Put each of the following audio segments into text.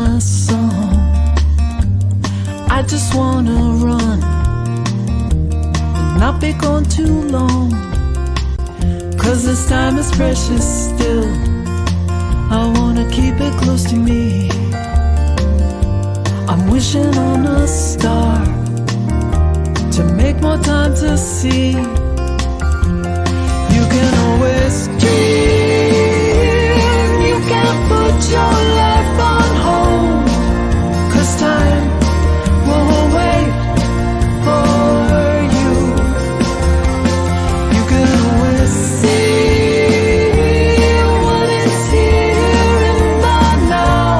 my song. I just wanna run and not be gone too long, 'cause this time is precious still. I wanna keep it close to me. I'm wishing on a star to make more time to see. You can always dream. You can put your life on hold, 'cause time won't wait for you. You can always see what is here in the now,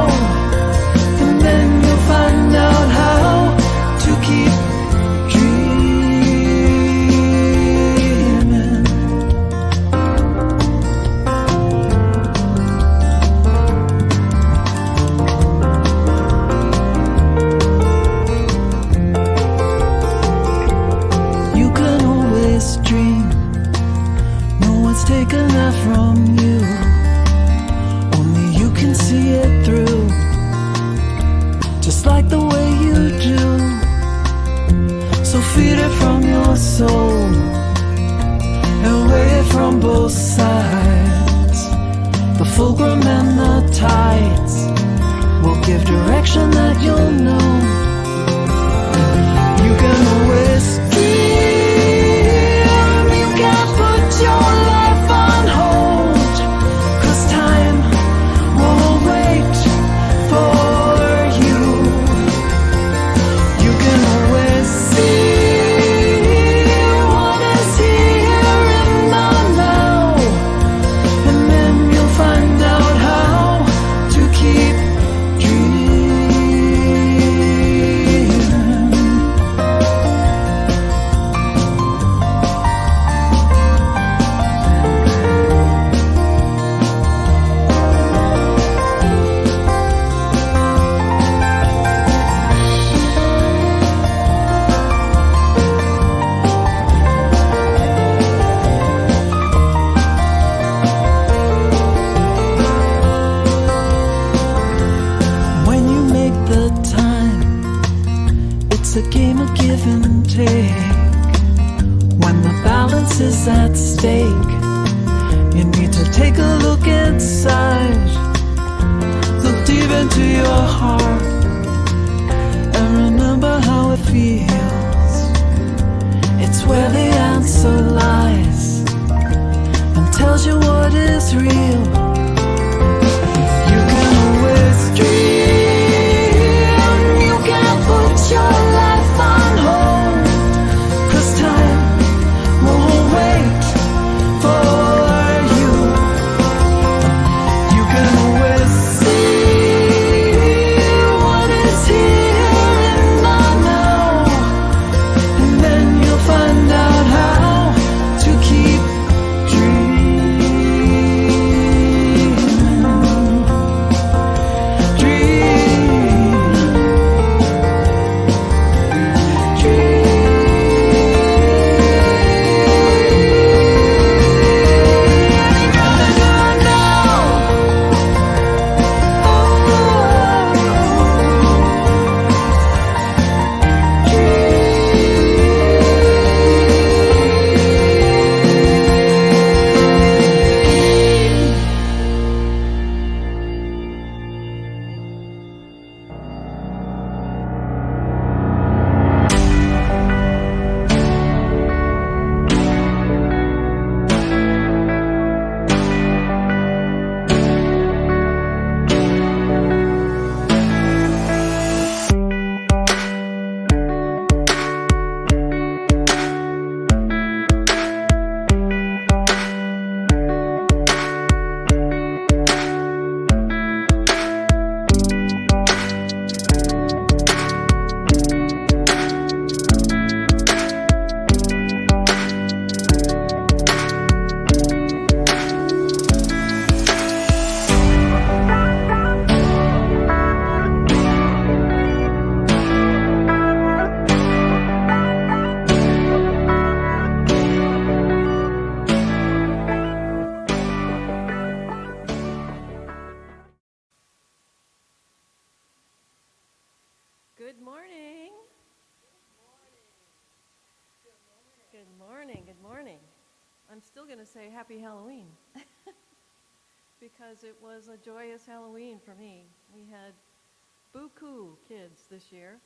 and then you'll find out how to keep dreaming. You can always dream. No one's taken that from you. Only you can see it through, just like the way you do. So feed it from your soul and weigh it from both sides. The fulcrum and the tides will give direction that you'll know. You can always dream. You can put your life on hold, 'cause time won't wait for you. You can always see what is here in the now, and then you'll find out how to keep dreaming. When you make the time, it's a game of give and take. When the balance is at stake, you need to take a look inside. Look deep into your heart and remember how it feels. It's where the answer lies and tells you what is real. You can always dream. You can put your life on hold, 'cause time won't wait for you. You can always see what Good morning. Good morning. Good morning. I'm still going to say happy Halloween because it was a joyous Halloween for me. We had buku kids this year,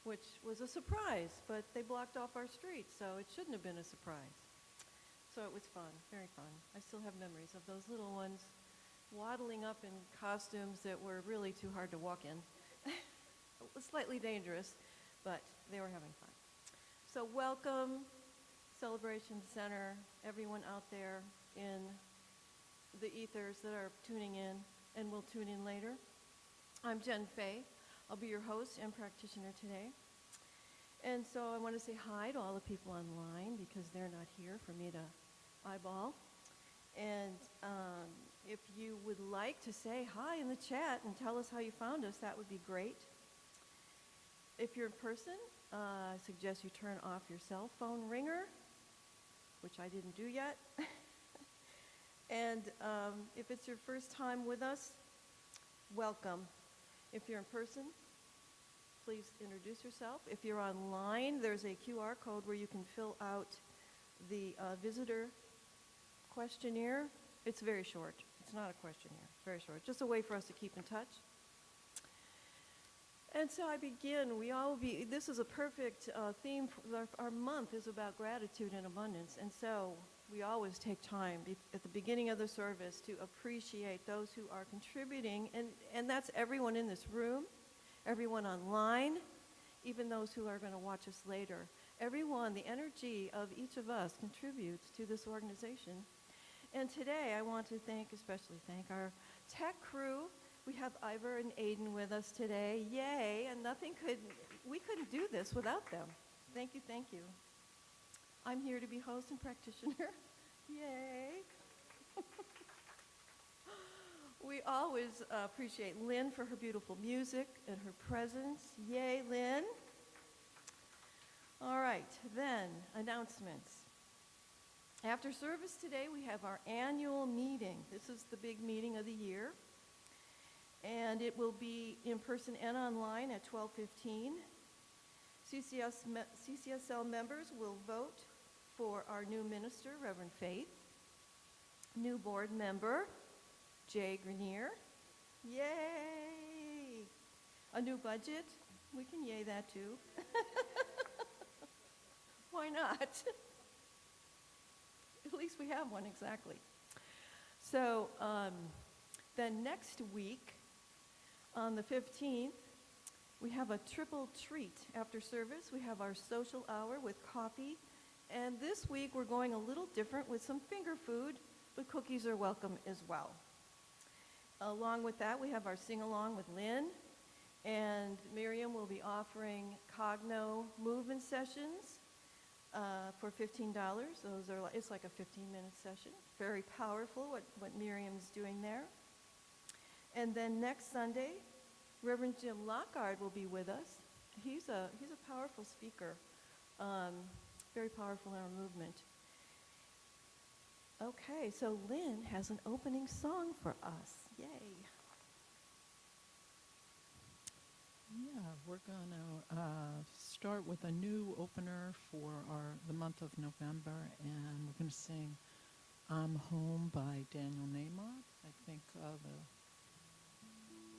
which was a surprise, but they blocked off our street, so it shouldn't have been a surprise. So it was fun, very fun. I still have memories of those little ones waddling up in costumes that were really too hard to walk in. Slightly dangerous, but they were having fun. So welcome, Celebration Center, everyone out there in the ethers that are tuning in and will tune in later. I'm Jenn. I'll be your host and practitioner today. And so I want to say hi to all the people online because they're not here for me to eyeball. And if you would like to say hi in the chat and tell us how you found us, that would be great. If you're in person, I suggest you turn off your cell phone ringer, which I didn't do yet. And if it's your first time with us, welcome. If you're in person, please introduce yourself. If you're online, there's a QR code where you can fill out the visitor questionnaire. It's very short. It's not a questionnaire. It's very short. Just a way for us to keep in touch. And so I begin. This is a perfect theme. Our month is about gratitude and abundance. And so we always take time at the beginning of the service to appreciate those who are contributing. And that's everyone in this room, everyone online, even those who are going to watch us later. Everyone, the energy of each of us contributes to this organization. And today I want to especially thank our tech crew. We have Ivor and Aiden with us today. Yay, and we couldn't do this without them. Thank you, thank you. I'm here to be host and practitioner. Yay. We always appreciate Lynn for her beautiful music and her presence. Yay, Lynn. All right, then, announcements. After service today, we have our annual meeting. This is the big meeting of the year. And it will be in person and online at 12:15. CCSL members will vote for our new minister, Reverend Faith. New board member, Jay Grenier. Yay! A new budget. We can yay that too. Why not? At least we have one, exactly. So then next week, on the 15th, we have a triple treat after service. We have our social hour with coffee. And this week, we're going a little different with some finger food, but cookies are welcome as well. Along with that, we have our sing-along with Lynn. And Miriam will be offering Cogno movement sessions for $15. It's like a 15-minute session. Very powerful what Miriam's doing there. And then next Sunday, Reverend Jim Lockard will be with us. He's a powerful speaker, very powerful in our movement. Okay, so Lynn has an opening song for us. Yay. Yeah, we're going to start with a new opener for the month of November, and we're going to sing I'm Home by Daniel Neymar. I think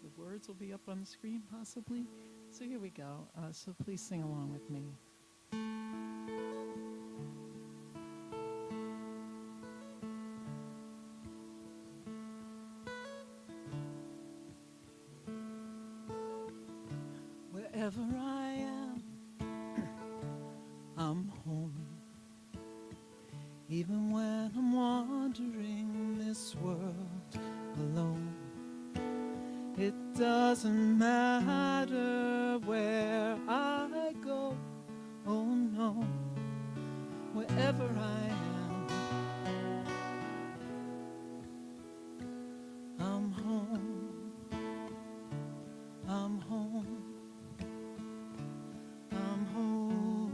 the words will be up on the screen, possibly. So here we go. So please sing along with me. Wherever I am, I'm home. Even when I'm wandering this world alone, it doesn't matter where I go, oh no, wherever I am, I'm home, I'm home, I'm home,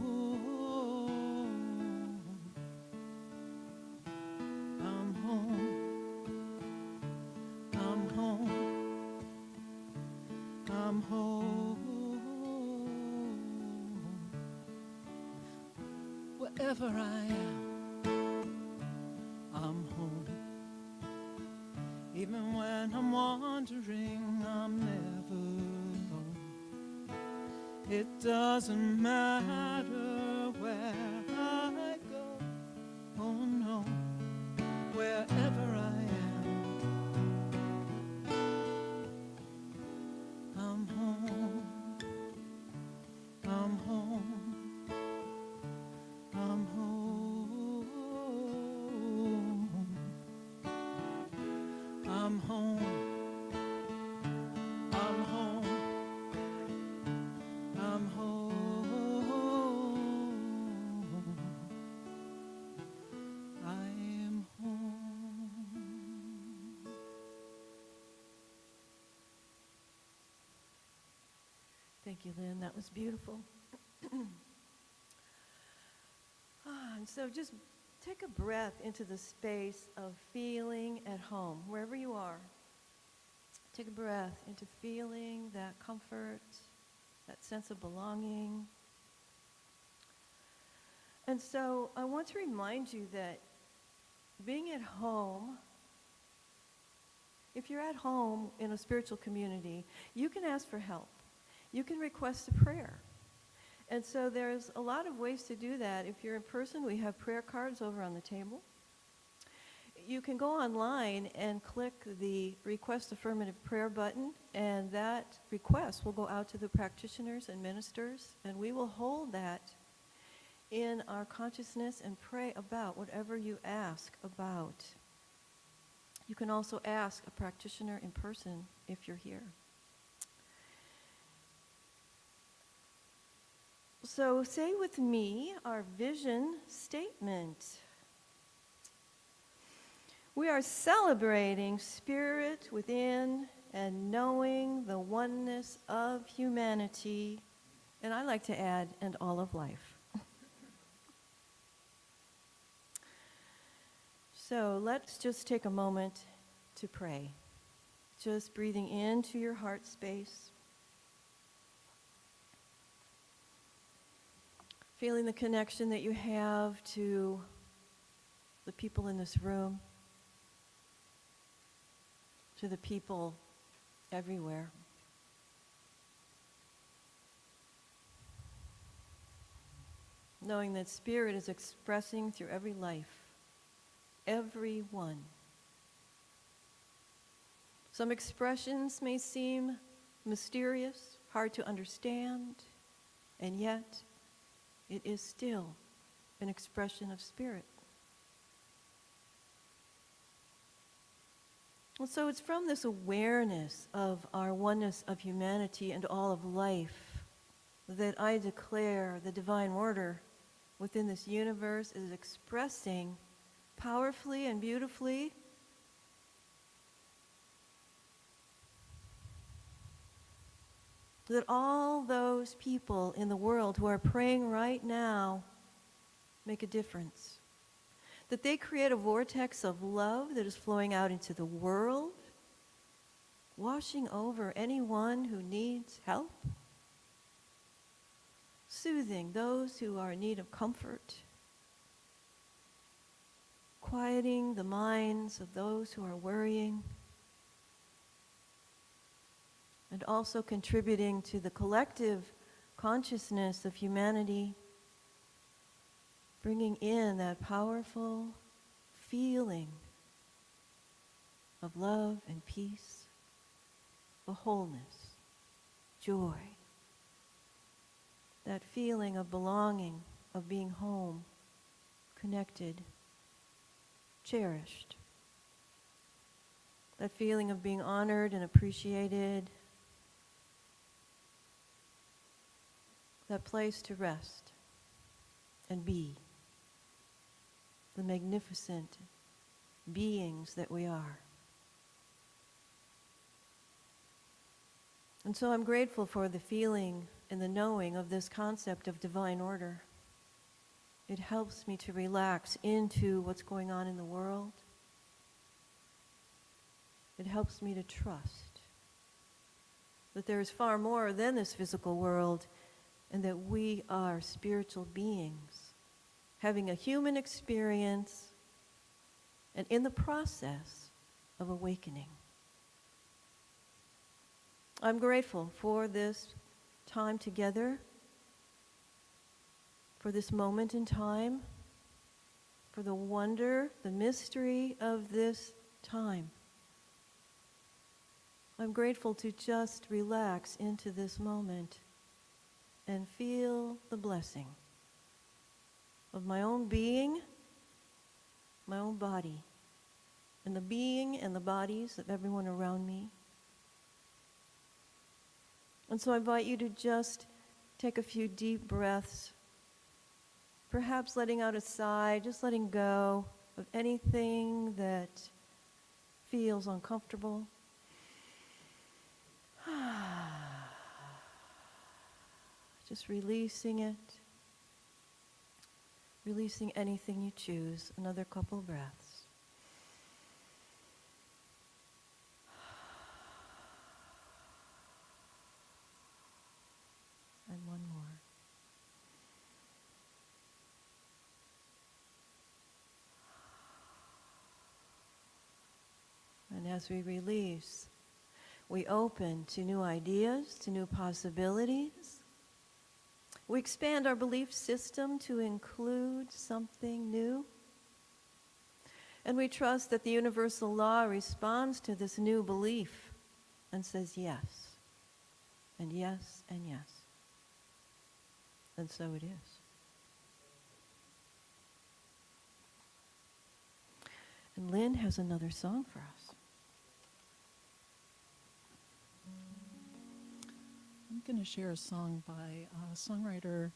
I'm home, I'm home. I'm home. wherever I am, I'm home. Even when I'm wandering, I'm never alone. It doesn't matter where I go, oh no, wherever I am, I'm home, I'm home, I'm home, I'm home, I'm home, I'm home, I am home. Thank you, Lynn. That was beautiful. And so just take a breath into the space of feeling at home, wherever you are. Take a breath into feeling that comfort, that sense of belonging. And so I want to remind you that being at home, if you're at home in a spiritual community, you can ask for help. You can request a prayer. And so there's a lot of ways to do that. If you're in person, we have prayer cards over on the table. You can go online and click the Request Affirmative Prayer button, and that request will go out to the practitioners and ministers, and we will hold that in our consciousness and pray about whatever you ask about. You can also ask a practitioner in person if you're here. So say with me our vision statement. We are celebrating spirit within and knowing the oneness of humanity, and I like to add, and all of life. So let's just take a moment to pray. Just breathing into your heart space. Feeling the connection that you have to the people in this room, to the people everywhere. Knowing that spirit is expressing through every life, everyone. Some expressions may seem mysterious, hard to understand, and yet it is still an expression of spirit. And so it's from this awareness of our oneness of humanity and all of life that I declare the divine order within this universe is expressing powerfully and beautifully that all those people in the world who are praying right now make a difference. That they create a vortex of love that is flowing out into the world, washing over anyone who needs help, soothing those who are in need of comfort, quieting the minds of those who are worrying, and also contributing to the collective consciousness of humanity, bringing in that powerful feeling of love and peace, of wholeness, joy, that feeling of belonging, of being home, connected, cherished, that feeling of being honored and appreciated, that place to rest and be the magnificent beings that we are. And so I'm grateful for the feeling and the knowing of this concept of divine order. It helps me to relax into what's going on in the world. It helps me to trust that there is far more than this physical world and that we are spiritual beings having a human experience, and in the process of awakening. I'm grateful for this time together, for this moment in time, for the wonder, the mystery of this time. I'm grateful to just relax into this moment and feel the blessing of my own being, my own body, and the being and the bodies of everyone around me. And so I invite you to just take a few deep breaths, perhaps letting out a sigh, just letting go of anything that feels uncomfortable. Just releasing it, releasing anything you choose. Another couple of breaths. And one more. And as we release, we open to new ideas, to new possibilities. We expand our belief system to include something new. And we trust that the universal law responds to this new belief and says yes, and yes, and yes. And so it is. And Lynn has another song for us. I'm going to share a song by a songwriter.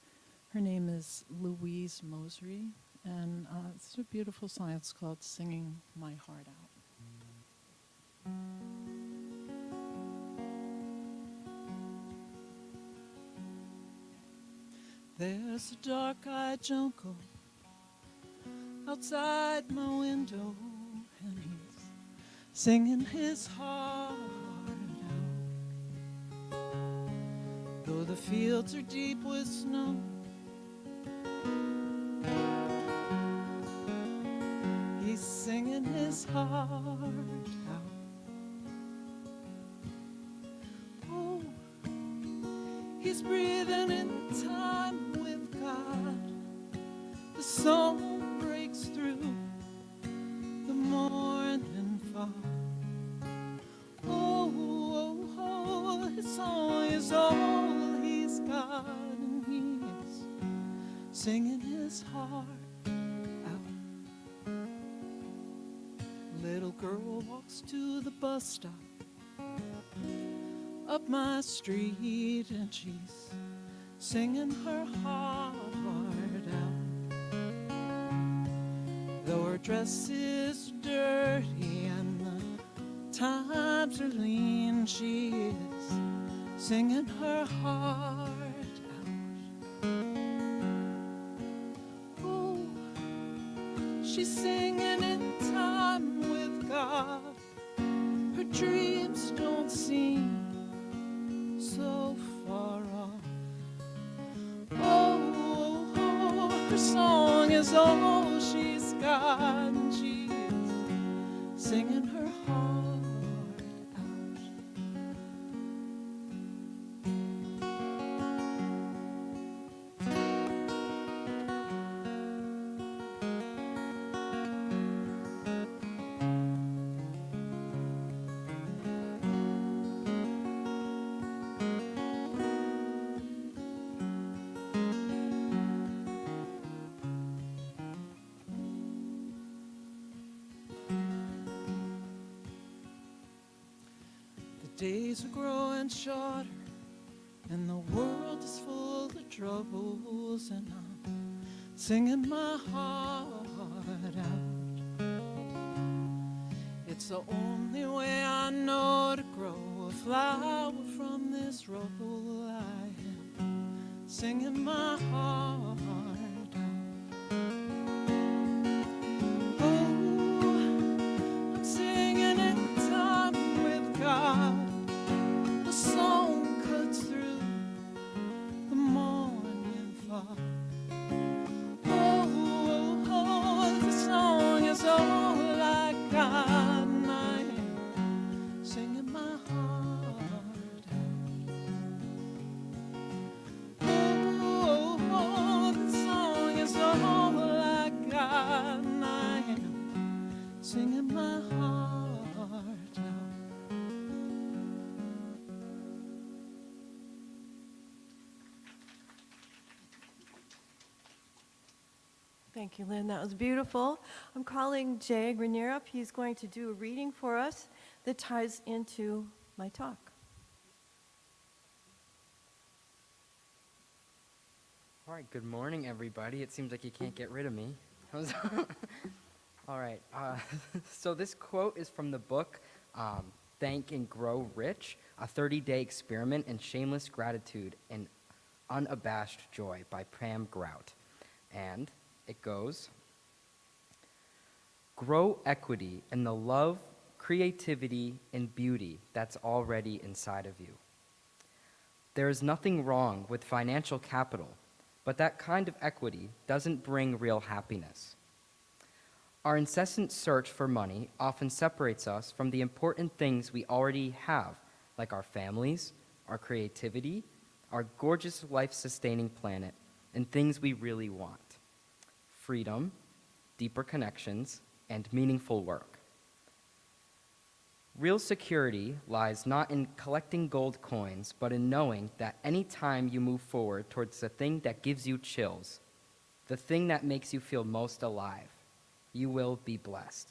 Her name is Louise Mosery, and it's a beautiful song. It's called Singing My Heart Out. There's a dark-eyed jungle outside my window, and he's singing his heart out. Though the fields are deep with snow, he's singing his heart out. Oh, he's breathing in time with God. The song breaks through the morning fog. Oh, oh, oh, his song is all he's got, and he is singing his heart out. Little girl walks to the bus stop up my street, and she's singing her heart out. Though her dress is dirty and the times are lean, she is singing her heart out. Oh, she's singing in time with God. Her dreams don't seem so far off. Oh, oh, oh, her song is all she's got, and she is singing her heart out. Days are growing shorter, and the world is full of troubles, and I'm singing my heart out. It's the only way I know to grow a flower from this rubble. I am singing my heart out. Oh, I'm singing in time with God. The song cuts through the morning fog. Oh, Thank you, Lynn. That was beautiful. I'm calling Jay Grenier up. He's going to do a reading for us that ties into my talk. All right, good morning, everybody. It seems like you can't get rid of me. All right, so this quote is from the book Think and Grow Rich, a 30-day experiment in shameless gratitude and unabashed joy by Pam Grout. And it goes, grow equity in the love, creativity, and beauty that's already inside of you. There is nothing wrong with financial capital, but that kind of equity doesn't bring real happiness. Our incessant search for money often separates us from the important things we already have, like our families, our creativity, our gorgeous life-sustaining planet, and things we really want: freedom, deeper connections, and meaningful work. Real security lies not in collecting gold coins, but in knowing that any time you move forward towards the thing that gives you chills, the thing that makes you feel most alive, you will be blessed.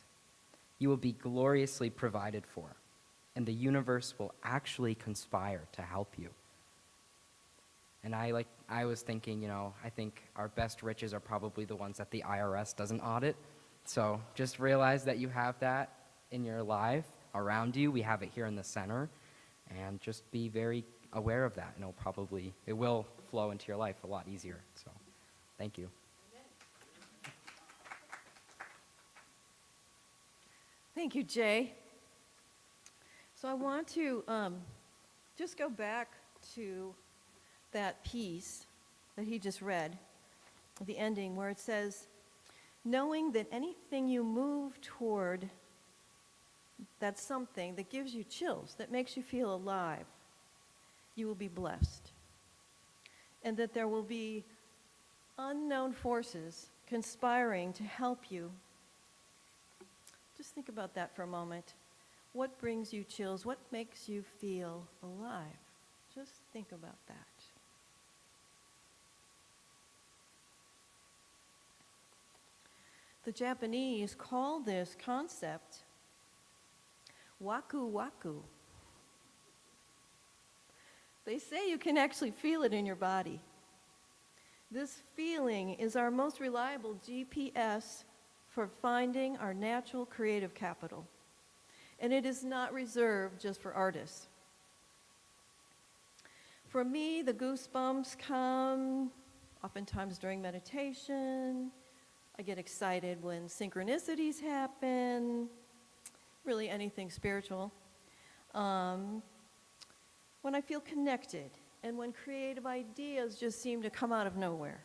You will be gloriously provided for, and the universe will actually conspire to help you. And I was thinking, I think our best riches are probably the ones that the IRS doesn't audit. So just realize that you have that in your life around you. We have it here in the center, and just be very aware of that, and it will flow into your life a lot easier. So thank you. Thank you, Jay. So I want to just go back to that piece that he just read, the ending, where it says, knowing that anything you move toward, that's something that gives you chills, that makes you feel alive, you will be blessed. And that there will be unknown forces conspiring to help you. Just think about that for a moment. What brings you chills? What makes you feel alive? Just think about that. The Japanese call this concept waku waku. They say you can actually feel it in your body. This feeling is our most reliable GPS for finding our natural creative capital. And it is not reserved just for artists. For me, the goosebumps come oftentimes during meditation. I get excited when synchronicities happen, really anything spiritual. When I feel connected, and when creative ideas just seem to come out of nowhere.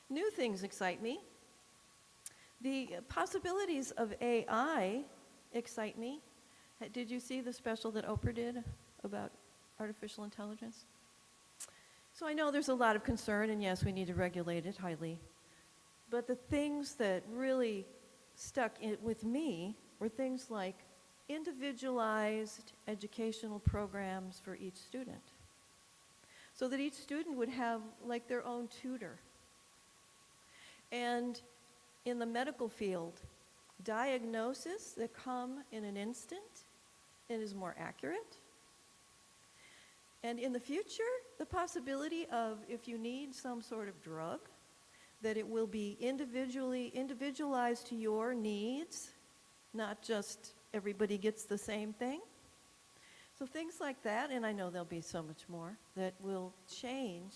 New things excite me. The possibilities of AI excite me. Did you see the special that Oprah did about artificial intelligence? So I know there's a lot of concern, and yes, we need to regulate it highly. But the things that really stuck with me were things like individualized educational programs for each student, so that each student would have like their own tutor. And in the medical field, diagnoses that come in an instant and is more accurate. And in the future, the possibility of, if you need some sort of drug, that it will be individualized to your needs, not just everybody gets the same thing. So things like that, and I know there'll be so much more, that will change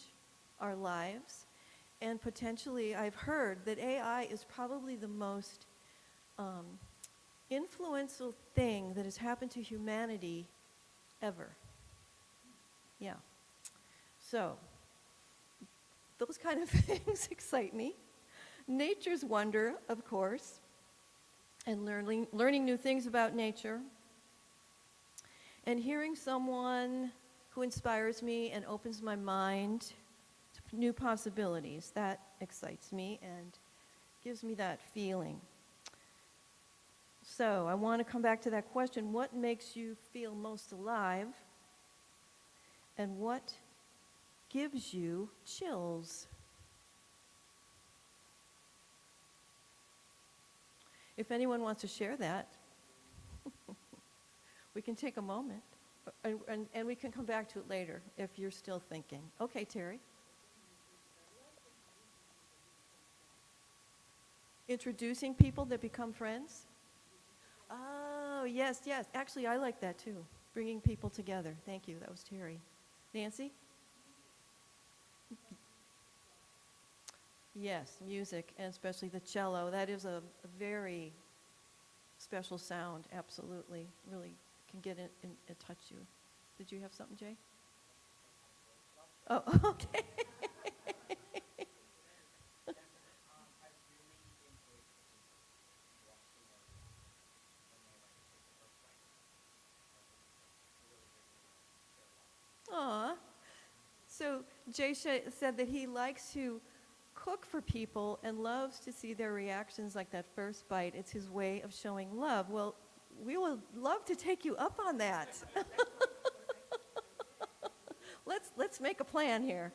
our lives. And potentially, I've heard that AI is probably the most influential thing that has happened to humanity ever. Yeah. So, those kind of things excite me. Nature's wonder, of course, and learning new things about nature, and hearing someone who inspires me and opens my mind to new possibilities. That excites me and gives me that feeling. So I want to come back to that question: what makes you feel most alive? And what gives you chills? If anyone wants to share that, we can take a moment, and we can come back to it later if you're still thinking. Okay, Terry. Introducing people that become friends? Oh, yes, yes. Actually, I like that too. Bringing people together. Thank you. That was Terry. Nancy? Yes, music, and especially the cello. That is a very special sound, absolutely. Really can get in and touch you. Did you have something, Jay? Oh, okay. Aw. So Jay said that he likes to cook for people and loves to see their reactions like that first bite. It's his way of showing love. Well, we would love to take you up on that. Let's make a plan here.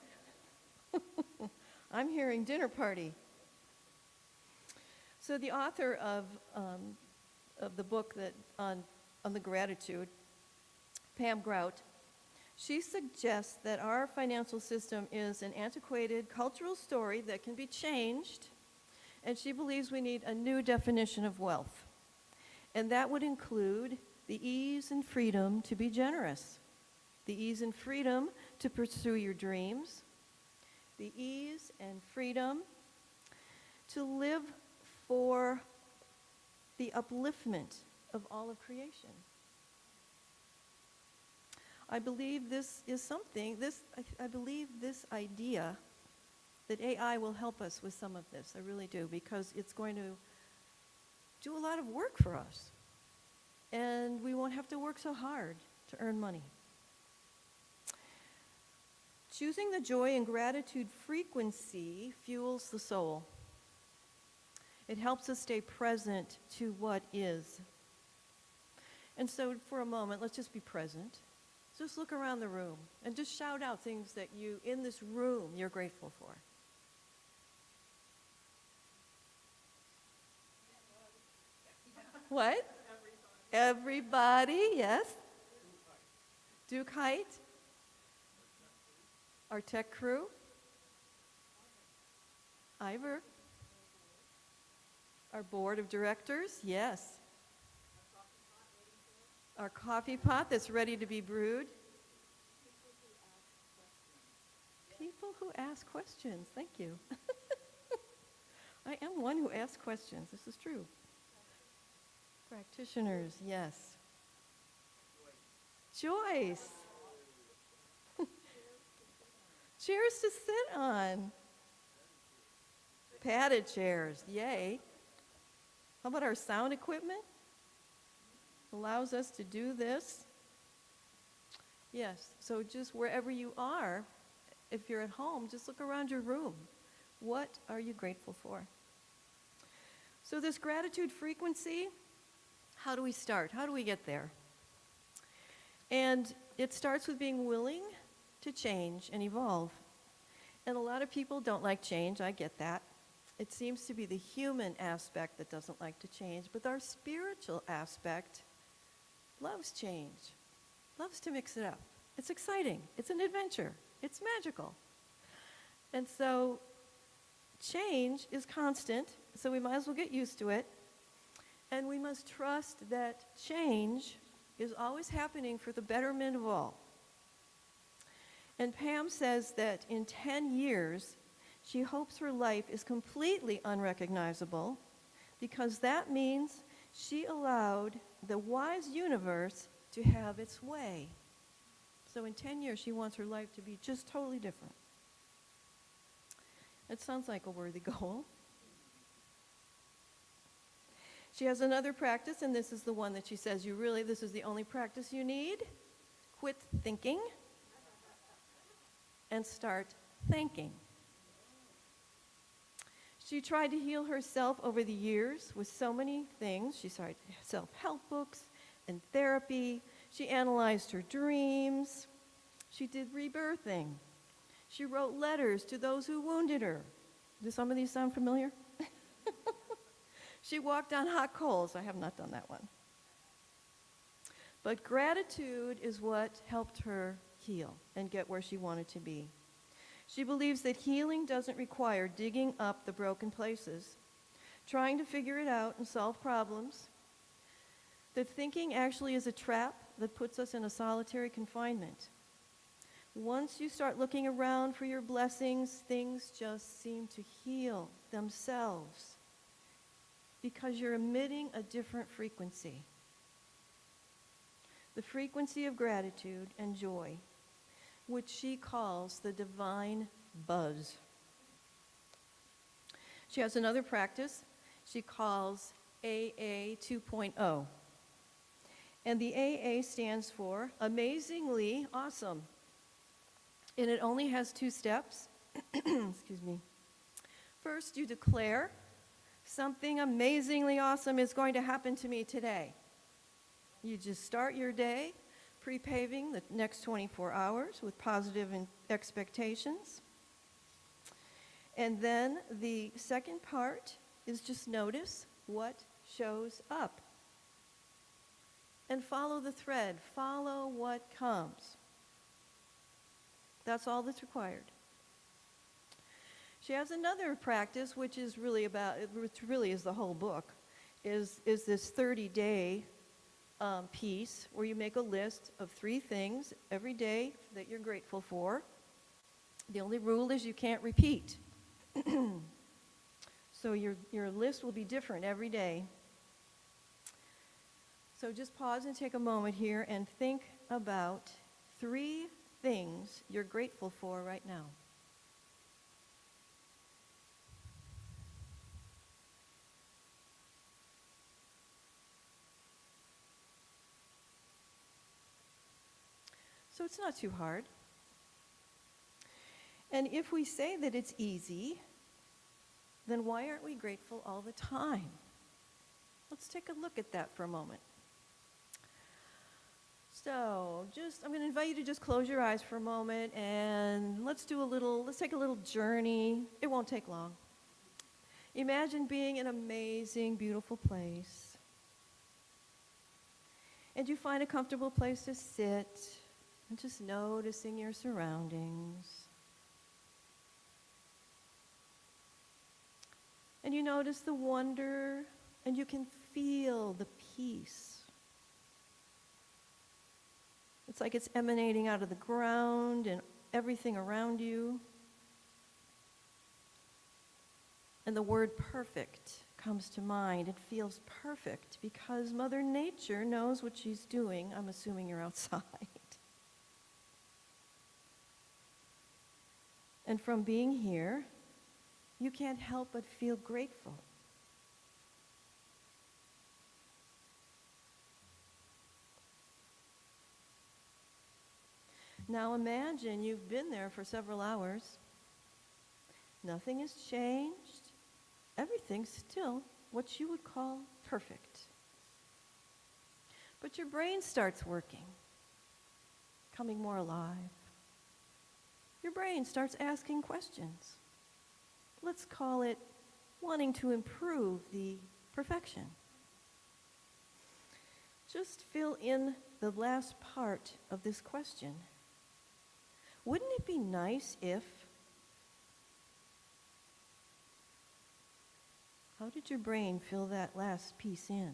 I'm hearing dinner party. So the author of the book that on the gratitude, Pam Grout, she suggests that our financial system is an antiquated cultural story that can be changed, and she believes we need a new definition of wealth. And that would include the ease and freedom to be generous, the ease and freedom to pursue your dreams, the ease and freedom to live for the upliftment of all of creation. I believe this is something, I believe this idea that AI will help us with some of this. I really do, because it's going to do a lot of work for us. And we won't have to work so hard to earn money. Choosing the joy and gratitude frequency fuels the soul. It helps us stay present to what is. And so for a moment, let's just be present. Just look around the room and just shout out things that you, in this room, you're grateful for. What? Everybody, yes. Duke Height. Our tech crew. Ivor. Our board of directors, yes. Our coffee pot that's ready to be brewed. People who ask questions. Thank you. I am one who asks questions. This is true. Practitioners, yes. Joyce. Chairs to sit on. Padded chairs, yay. How about our sound equipment? Allows us to do this. Yes, so just wherever you are, if you're at home, just look around your room. What are you grateful for? So this gratitude frequency, how do we start? How do we get there? And it starts with being willing to change and evolve. And a lot of people don't like change, I get that. It seems to be the human aspect that doesn't like to change, but our spiritual aspect loves change, loves to mix it up. It's exciting. It's an adventure. It's magical. And so change is constant, so we might as well get used to it. And we must trust that change is always happening for the betterment of all. And Pam says that in 10 years, she hopes her life is completely unrecognizable, because that means she allowed the wise universe to have its way. So in 10 years, she wants her life to be just totally different. It sounds like a worthy goal. She has another practice, and this is the one that she says, this is the only practice you need. Quit thinking and start thanking. She tried to heal herself over the years with so many things. She started self-help books and therapy. She analyzed her dreams. She did rebirthing. She wrote letters to those who wounded her. Do some of these sound familiar? She walked on hot coals. I have not done that one. But gratitude is what helped her heal and get where she wanted to be. She believes that healing doesn't require digging up the broken places, trying to figure it out and solve problems, that thinking actually is a trap that puts us in a solitary confinement. Once you start looking around for your blessings, things just seem to heal themselves because you're emitting a different frequency. The frequency of gratitude and joy, which she calls the divine buzz. She has another practice she calls AA 2.0. And the AA stands for amazingly awesome. And it only has 2 steps. Excuse me. First, you declare something amazingly awesome is going to happen to me today. You just start your day pre-paving the next 24 hours with positive expectations. And then the second part is just notice what shows up. And follow the thread. Follow what comes. That's all that's required. She has another practice, which is really which really is the whole book, is this 30-day piece where you make a list of 3 things every day that you're grateful for. The only rule is you can't repeat. So your list will be different every day. So just pause and take a moment here and think about 3 things you're grateful for right now. So it's not too hard. And if we say that it's easy, then why aren't we grateful all the time? Let's take a look at that for a moment. So I'm going to invite you to just close your eyes for a moment and let's take a little journey. It won't take long. Imagine being in an amazing, beautiful place. And you find a comfortable place to sit and just noticing your surroundings. And you notice the wonder and you can feel the peace. It's like it's emanating out of the ground and everything around you. And the word perfect comes to mind. It feels perfect because Mother Nature knows what she's doing. I'm assuming you're outside. And from being here, you can't help but feel grateful. Now imagine you've been there for several hours. Nothing has changed. Everything's still what you would call perfect. But your brain starts working, coming more alive. Your brain starts asking questions. Let's call it wanting to improve the perfection. Just fill in the last part of this question. Wouldn't it be nice if? How did your brain fill that last piece in?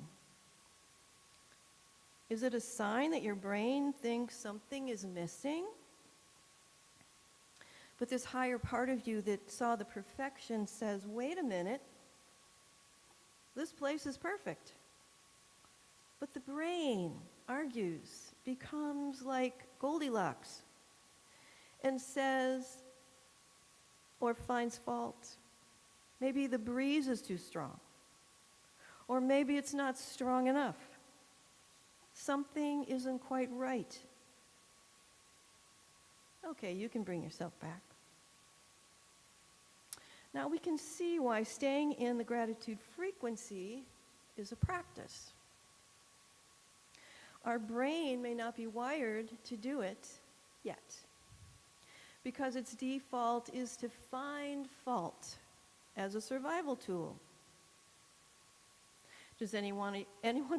Is it a sign that your brain thinks something is missing? But this higher part of you that saw the perfection says, wait a minute, this place is perfect. But the brain argues, becomes like Goldilocks, and says, or finds fault. Maybe the breeze is too strong. Or maybe it's not strong enough. Something isn't quite right. Okay, you can bring yourself back. Now we can see why staying in the gratitude frequency is a practice. Our brain may not be wired to do it yet, because its default is to find fault as a survival tool. Does anyone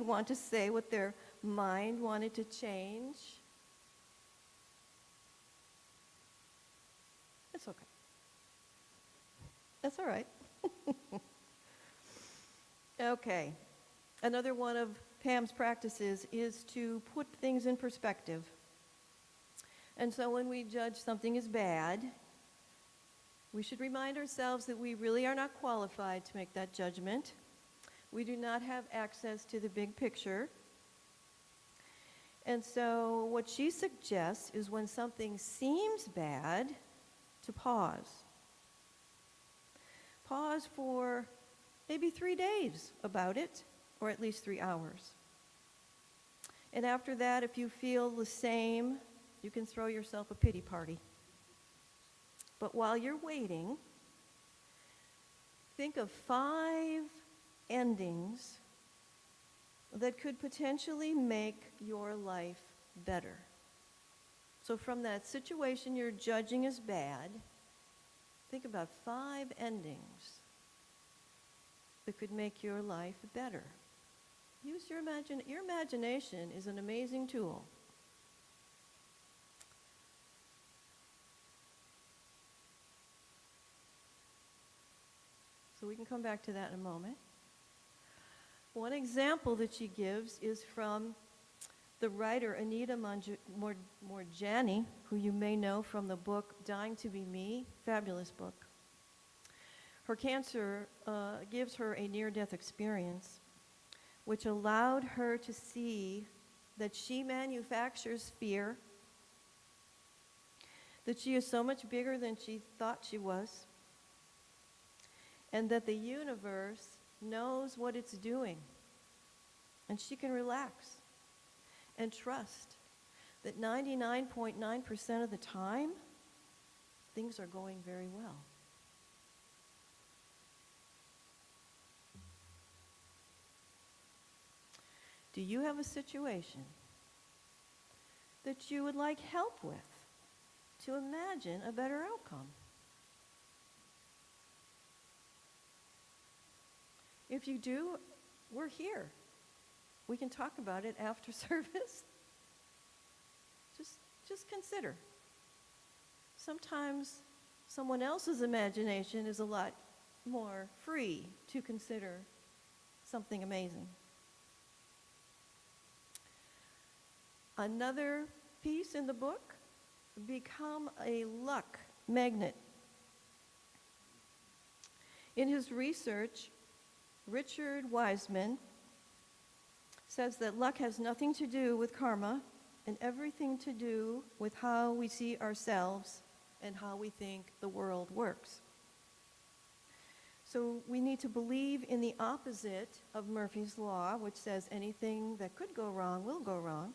want to say what their mind wanted to change? It's okay. That's all right. Okay. Another one of Pam's practices is to put things in perspective. And so when we judge something as bad, we should remind ourselves that we really are not qualified to make that judgment. We do not have access to the big picture. And so what she suggests is when something seems bad, to pause. Pause for maybe 3 days about it, or at least 3 hours. And after that, if you feel the same, you can throw yourself a pity party. But while you're waiting, think of 5 endings that could potentially make your life better. So from that situation you're judging as bad, think about 5 endings that could make your life better. Use your imagination. Your imagination is an amazing tool. So we can come back to that in a moment. One example that she gives is from the writer Anita Moorjani, who you may know from the book Dying to Be Me, fabulous book. Her cancer gives her a near-death experience, which allowed her to see that she manufactures fear, that she is so much bigger than she thought she was, and that the universe knows what it's doing. And she can relax and trust that 99.9% of the time, things are going very well. Do you have a situation that you would like help with to imagine a better outcome? If you do, we're here. We can talk about it after service. Just consider. Sometimes someone else's imagination is a lot more free to consider something amazing. Another piece in the book, become a luck magnet. In his research, Richard Wiseman says that luck has nothing to do with karma and everything to do with how we see ourselves and how we think the world works. So we need to believe in the opposite of Murphy's Law, which says anything that could go wrong will go wrong,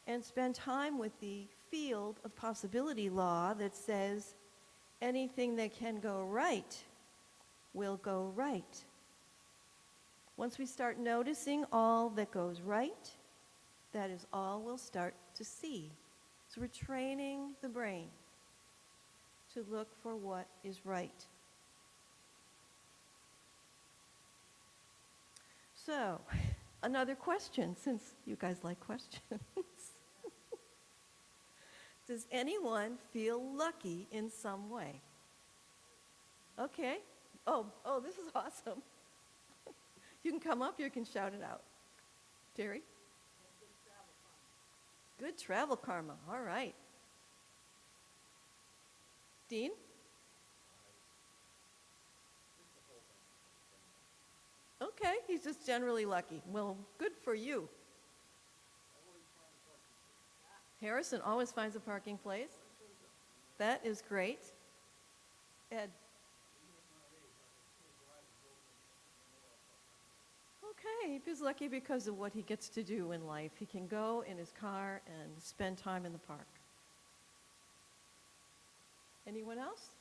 and spend time with the field of possibility law that says anything that can go right will go right. Once we start noticing all that goes right, that is all we'll start to see. So we're training the brain to look for what is right. So, another question, since you guys like questions. Does anyone feel lucky in some way? Okay. Oh, this is awesome. You can come up, you can shout it out. Terry? Good travel karma. All right. Dean? Okay, he's just generally lucky. Well, good for you. Harrison always finds a parking place. That is great. Ed? Okay, he feels lucky because of what he gets to do in life. He can go in his car and spend time in the park. Anyone else?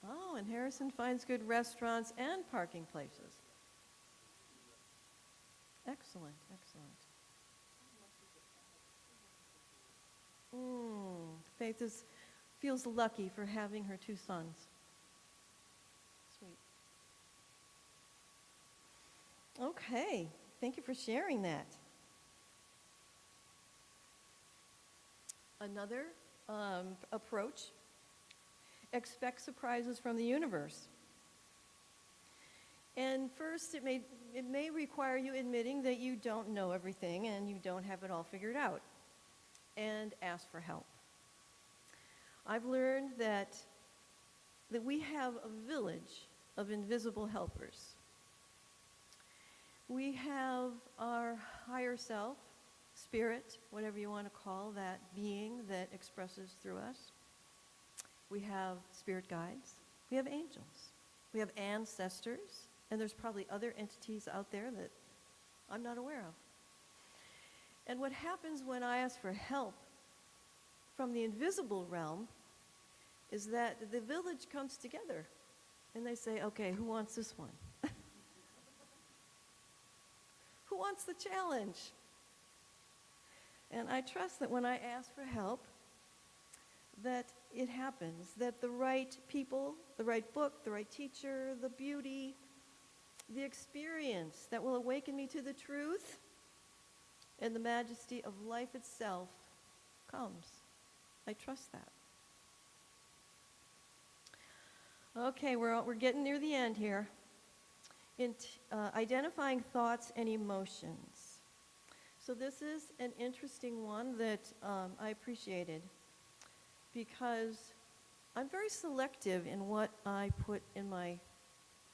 Oh, and Harrison finds good restaurants and parking places. Excellent, excellent. Faith feels lucky for having her 2 sons. Sweet. Okay, thank you for sharing that. Another approach, expect surprises from the universe. And first, it may require you admitting that you don't know everything and you don't have it all figured out, and ask for help. I've learned that we have a village of invisible helpers. We have our higher self, spirit, whatever you want to call that being that expresses through us. We have spirit guides. We have angels. We have ancestors. And there's probably other entities out there that I'm not aware of. And what happens when I ask for help from the invisible realm is that the village comes together and they say, okay, who wants this one? Who wants the challenge? And I trust that when I ask for help, that it happens, that the right people, the right book, the right teacher, the beauty, the experience that will awaken me to the truth and the majesty of life itself comes. I trust that. Okay, we're getting near the end here. In identifying thoughts and emotions. So this is an interesting one that I appreciated because I'm very selective in what I put in my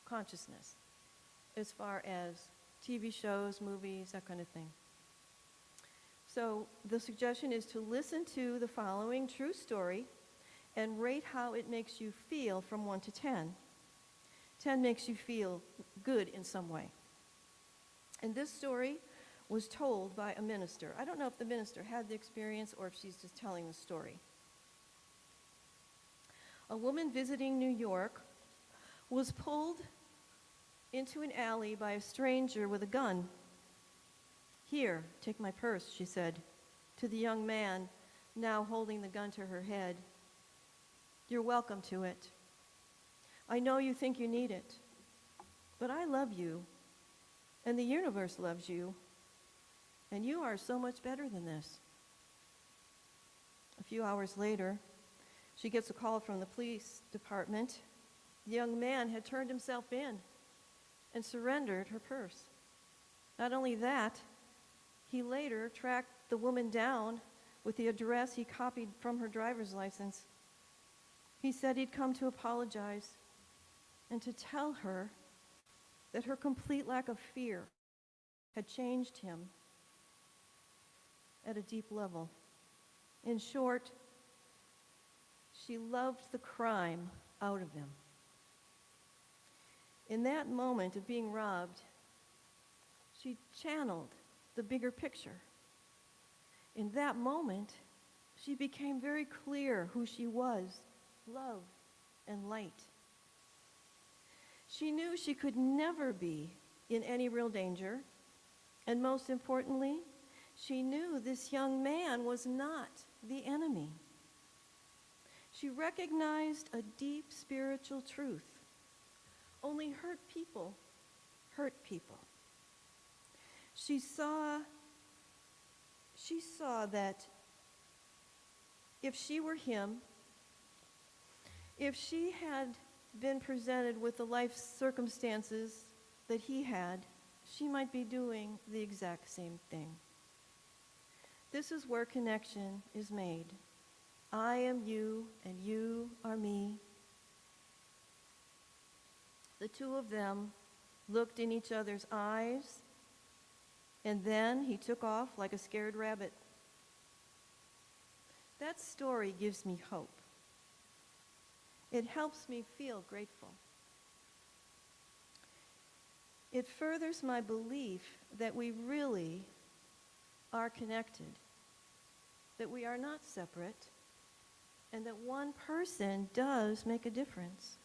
consciousness as far as TV shows, movies, that kind of thing. So the suggestion is to listen to the following true story and rate how it makes you feel from 1 to 10. 10 makes you feel good in some way. And this story was told by a minister. I don't know if the minister had the experience or if she's just telling the story. A woman visiting New York was pulled into an alley by a stranger with a gun. "Here, take my purse," she said to the young man now holding the gun to her head. "You're welcome to it. I know you think you need it, but I love you, and the universe loves you, and you are so much better than this." A few hours later, she gets a call from the police department. The young man had turned himself in and surrendered her purse. Not only that, he later tracked the woman down with the address he copied from her driver's license. He said he'd come to apologize and to tell her that her complete lack of fear had changed him at a deep level. In short, she loved the crime out of him. In that moment of being robbed, she channeled the bigger picture. In that moment, she became very clear who she was, love and light. She knew she could never be in any real danger, and most importantly, she knew this young man was not the enemy. She recognized a deep spiritual truth. Only hurt people hurt people. She saw that if she were him, if she had been presented with the life circumstances that he had, she might be doing the exact same thing. This is where connection is made. I am you, and you are me. The two of them looked in each other's eyes, and then he took off like a scared rabbit. That story gives me hope. It helps me feel grateful. It furthers my belief that we really are connected, that we are not separate, and that one person does make a difference.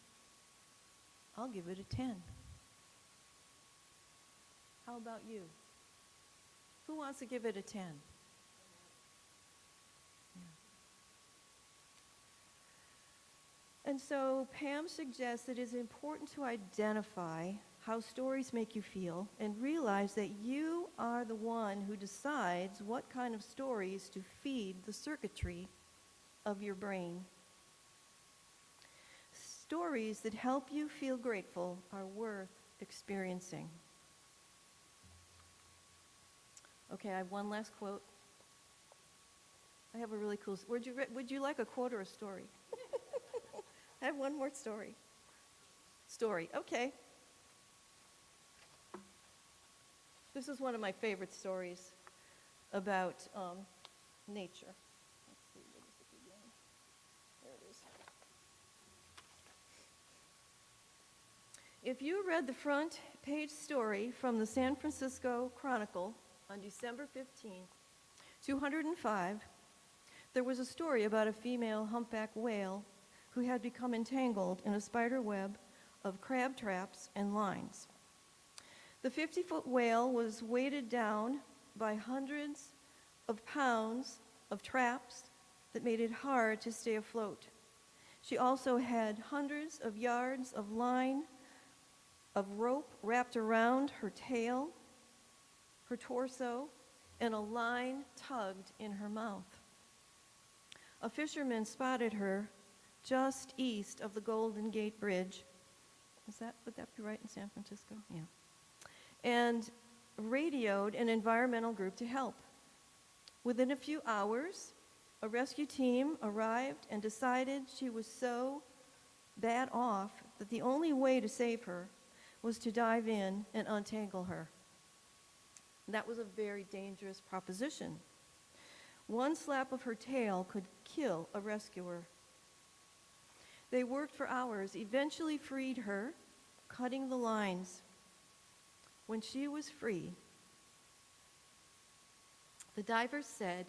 I'll give it a 10. How about you? Who wants to give it a 10? Yeah. And so Pam suggests it is important to identify how stories make you feel and realize that you are the one who decides what kind of stories to feed the circuitry of your brain. Stories that help you feel grateful are worth experiencing. Okay, I have one last quote. I have a really cool. Would you like a quote or a story? I have one more story. Story, okay. This is one of my favorite stories about nature. Let's see, where does it begin? There it is. If you read the front page story from the San Francisco Chronicle on December 15th, 205, there was a story about a female humpback whale who had become entangled in a spider web of crab traps and lines. The 50-foot whale was weighted down by hundreds of pounds of traps that made it hard to stay afloat. She also had hundreds of yards of line of rope wrapped around her tail, her torso, and a line tugged in her mouth. A fisherman spotted her just east of the Golden Gate Bridge. Would that be right in San Francisco? Yeah. And radioed an environmental group to help. Within a few hours, a rescue team arrived and decided she was so bad off that the only way to save her was to dive in and untangle her. That was a very dangerous proposition. One slap of her tail could kill a rescuer. They worked for hours, eventually freed her, cutting the lines. When she was free, the divers said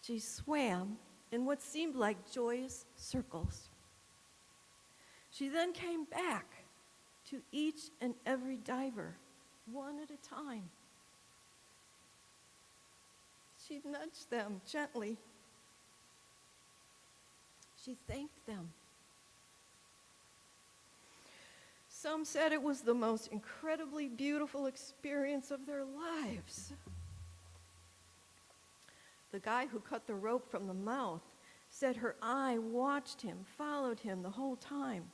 she swam in what seemed like joyous circles. She then came back to each and every diver, one at a time. She nudged them gently. She thanked them. Some said it was the most incredibly beautiful experience of their lives. The guy who cut the rope from the mouth said her eye watched him, followed him the whole time,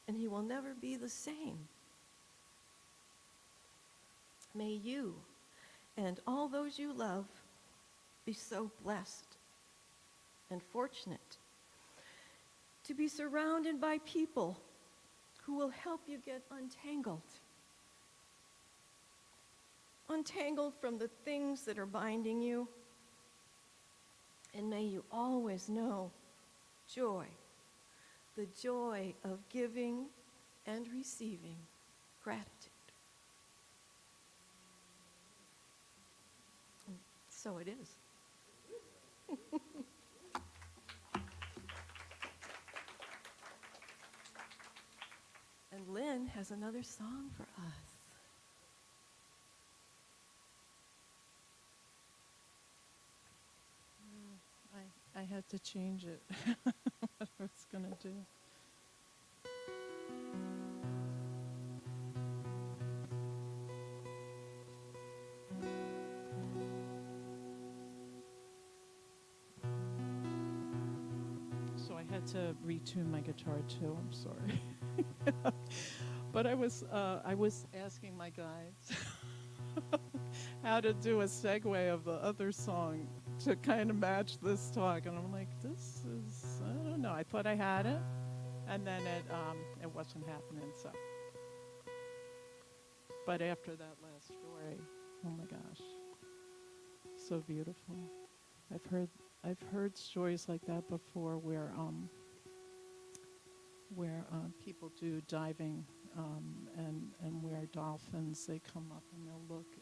and he will never be the same. May you and all those you love be so blessed and fortunate to be surrounded by people who will help you get untangled. Untangled from the things that are binding you. And may you always know joy, the joy of giving and receiving gratitude. And so it is. And Lynn has another song for us. I had to change it. What I was going to do. So I had to retune my guitar too. I'm sorry. But I was asking my guides how to do a segue of the other song to kind of match this talk, and I'm like, this is, I don't know. I thought I had it, and then it wasn't happening. So, but after that last story, oh my gosh, so beautiful. I've heard stories like that before, where people do diving, and where dolphins, they come up and they'll look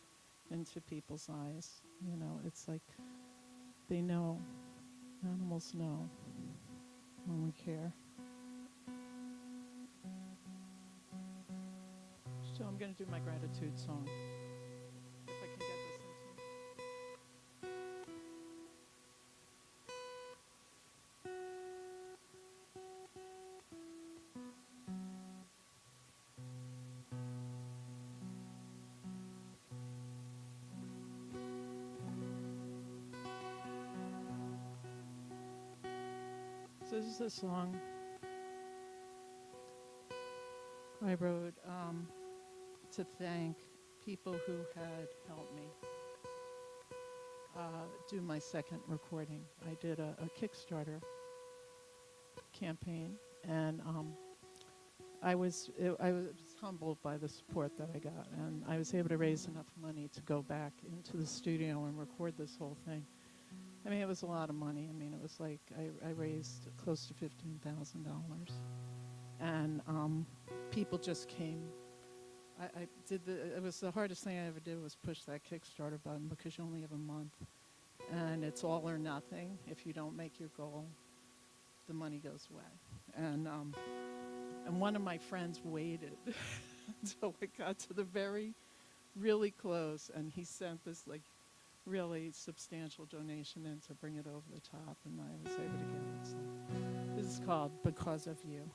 into people's eyes. You know, it's like they know, animals know when we care. So I'm going to do my gratitude song. If I can get this into. So this is a song I wrote to thank people who had helped me do my second recording. I did a Kickstarter campaign, and I was humbled by the support that I got, and I was able to raise enough money to go back into the studio and record this whole thing. I mean, it was a lot of money. I mean, it was like I raised close to $15,000, and people just came. I did it was the hardest thing I ever did was push that Kickstarter button, because you only have a month, and it's all or nothing. If you don't make your goal, the money goes away. And one of my friends waited until it got to the really close, and he sent this like really substantial donation in to bring it over the top, and I was able to get it. So this is called Because of You.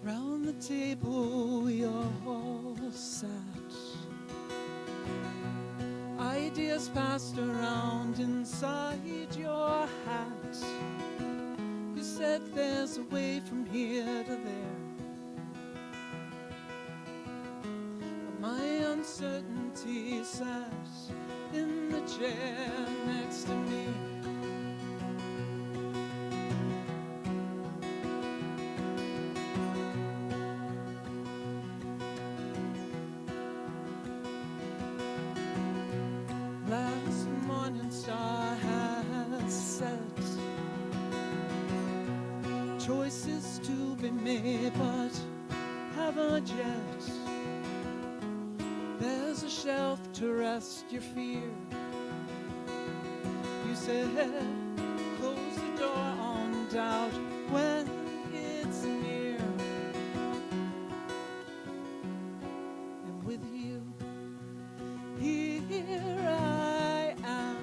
Round the table you're all sat, ideas passed around inside your hat. You said there's a way from here to there, but my uncertainty sat in the chair next to me. Last morning star has set, choices to be made but haven't yet. There's a shelf to rest your fear. You said close the door on doubt when it's near. And with you here I am,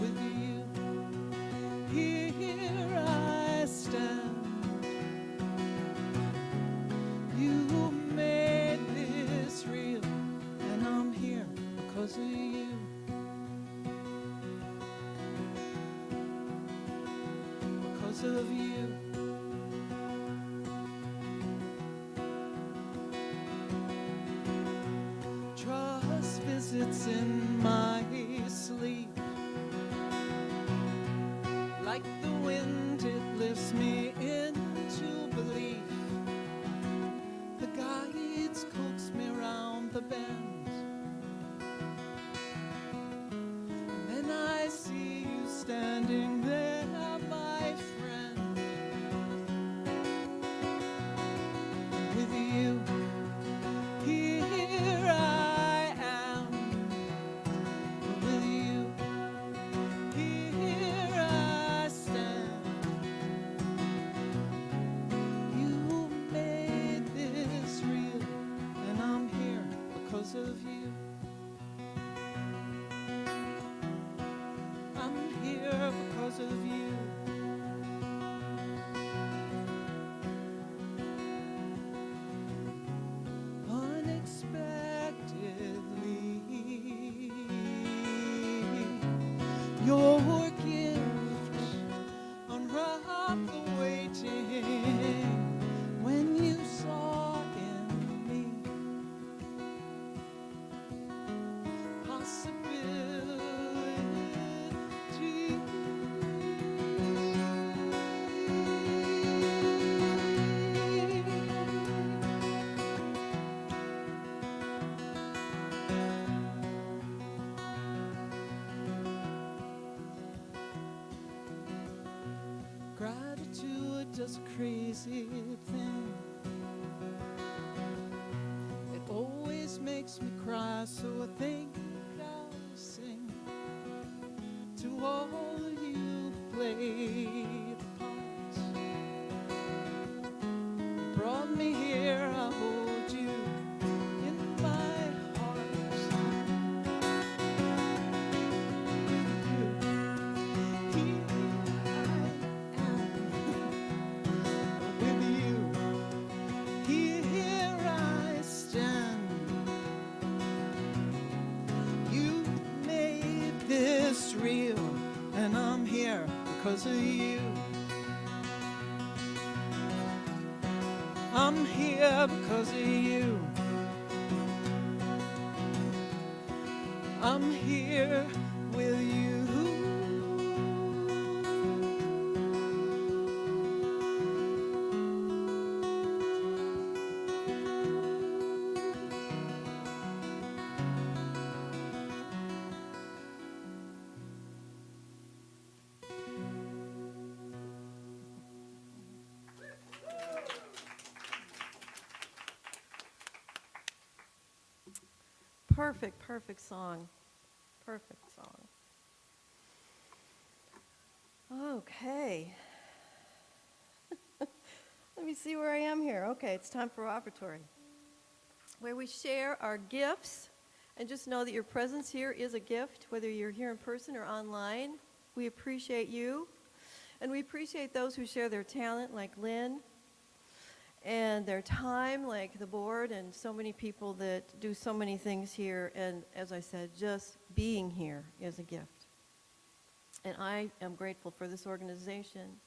with you here I stand. You made this real, and I'm here because of you. Because of you. Trust visits in my sleep. Like the wind, it lifts me into belief. The guides coax me round the bend, and then I see you standing there, my friend. With you here I am, with you here I stand. You made this real, and I'm here because of you. I'm here because of you. Unexpectedly, your gift unwrapped the waiting when you saw in me possibility. Gratitude does a crazy thing. It always makes me cry, so I think I'll sing to all you played a part. You brought me here, I hold you in my heart. You real, and I'm here because of you. I'm here because of you. I'm here with you. Perfect song. Perfect song. Okay. Let me see where I am here. Okay, it's time for offertory, where we share our gifts. And just know that your presence here is a gift, whether you're here in person or online. We appreciate you. And we appreciate those who share their talent, like Lynn, and their time, like the board, and so many people that do so many things here. And as I said, just being here is a gift. And I am grateful for this organization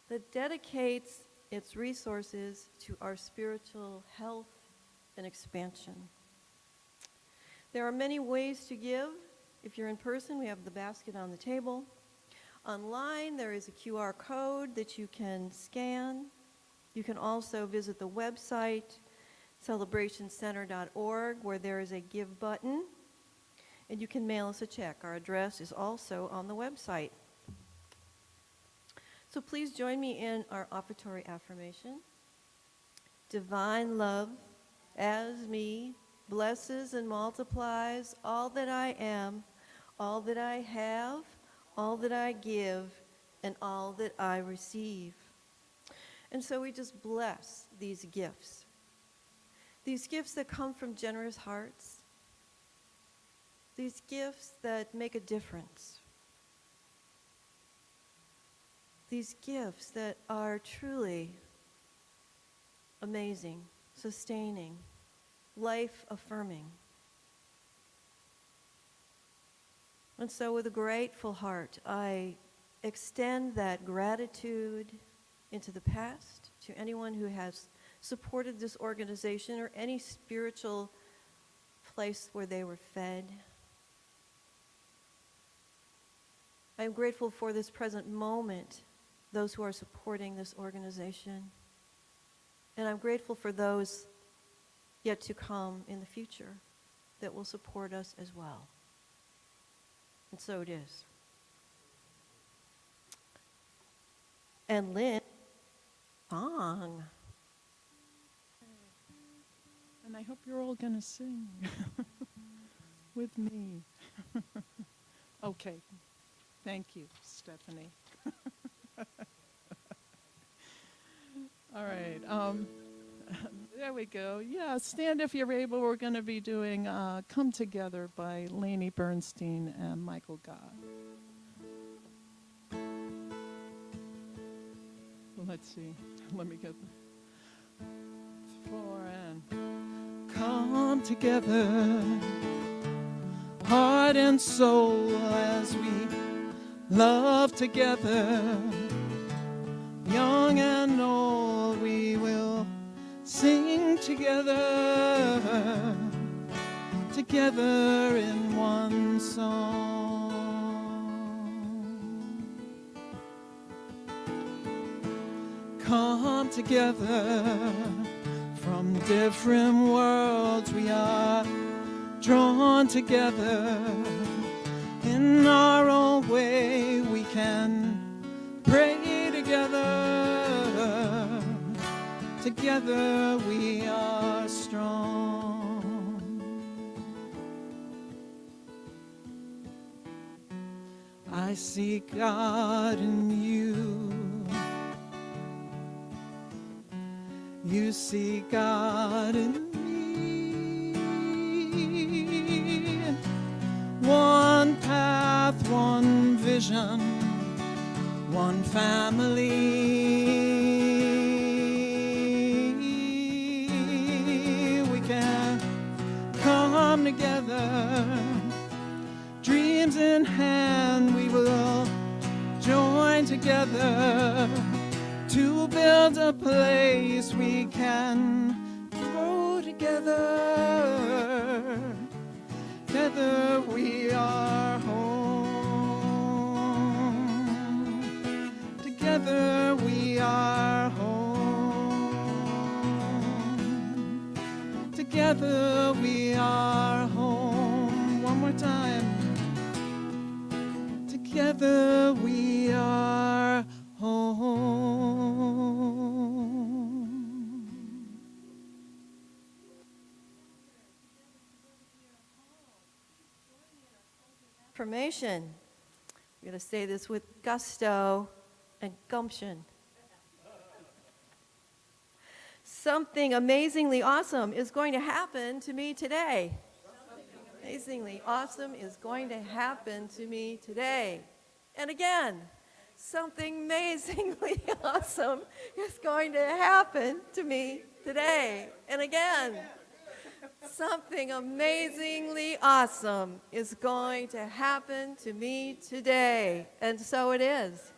that dedicates its resources to our spiritual health and expansion. There are many ways to give. If you're in person, we have the basket on the table. Online, there is a QR code that you can scan. You can also visit the website, celebrationcenter.org, where there is a give button, and you can mail us a check. Our address is also on the website. So please join me in our offertory affirmation. Divine love, as me, blesses and multiplies all that I am, all that I have, all that I give, and all that I receive. And so we just bless these gifts that come from generous hearts, these gifts that make a difference, these gifts that are truly amazing, sustaining, life-affirming. And so with a grateful heart, I extend that gratitude into the past to anyone who has supported this organization or any spiritual place where they were fed. I am grateful for this present moment, those who are supporting this organization. And I'm grateful for those yet to come in the future that will support us as well. And so it is. And Lynn, song. And I hope you're all going to sing with me. Okay. Thank you, Stephanie. All right. There we go. Yeah, stand if you're able. We're going to be doing Come Together by Lainey Bernstein and Michael Gott. Let's see. Let me get the 4 and Come together, heart and soul, as we love together. Young and old, we will sing together, together in one song. Come together, from different worlds we are drawn together. In our own way we can pray together. Together we are strong. I see God in you. You see God in me. One path, one vision, one family. We can come together, dreams in in hand, we will join together to build a place we can grow together. Together we are home. Together we are home. Together we are home. One more time. Together we are home. Affirmation. We're going to say this with gusto and gumption. Something amazingly awesome is going to happen to me today. Amazingly awesome is going to happen to me today. And again, something amazingly awesome is going to happen to me today. And again, something amazingly awesome is going to happen to me today. And so it is.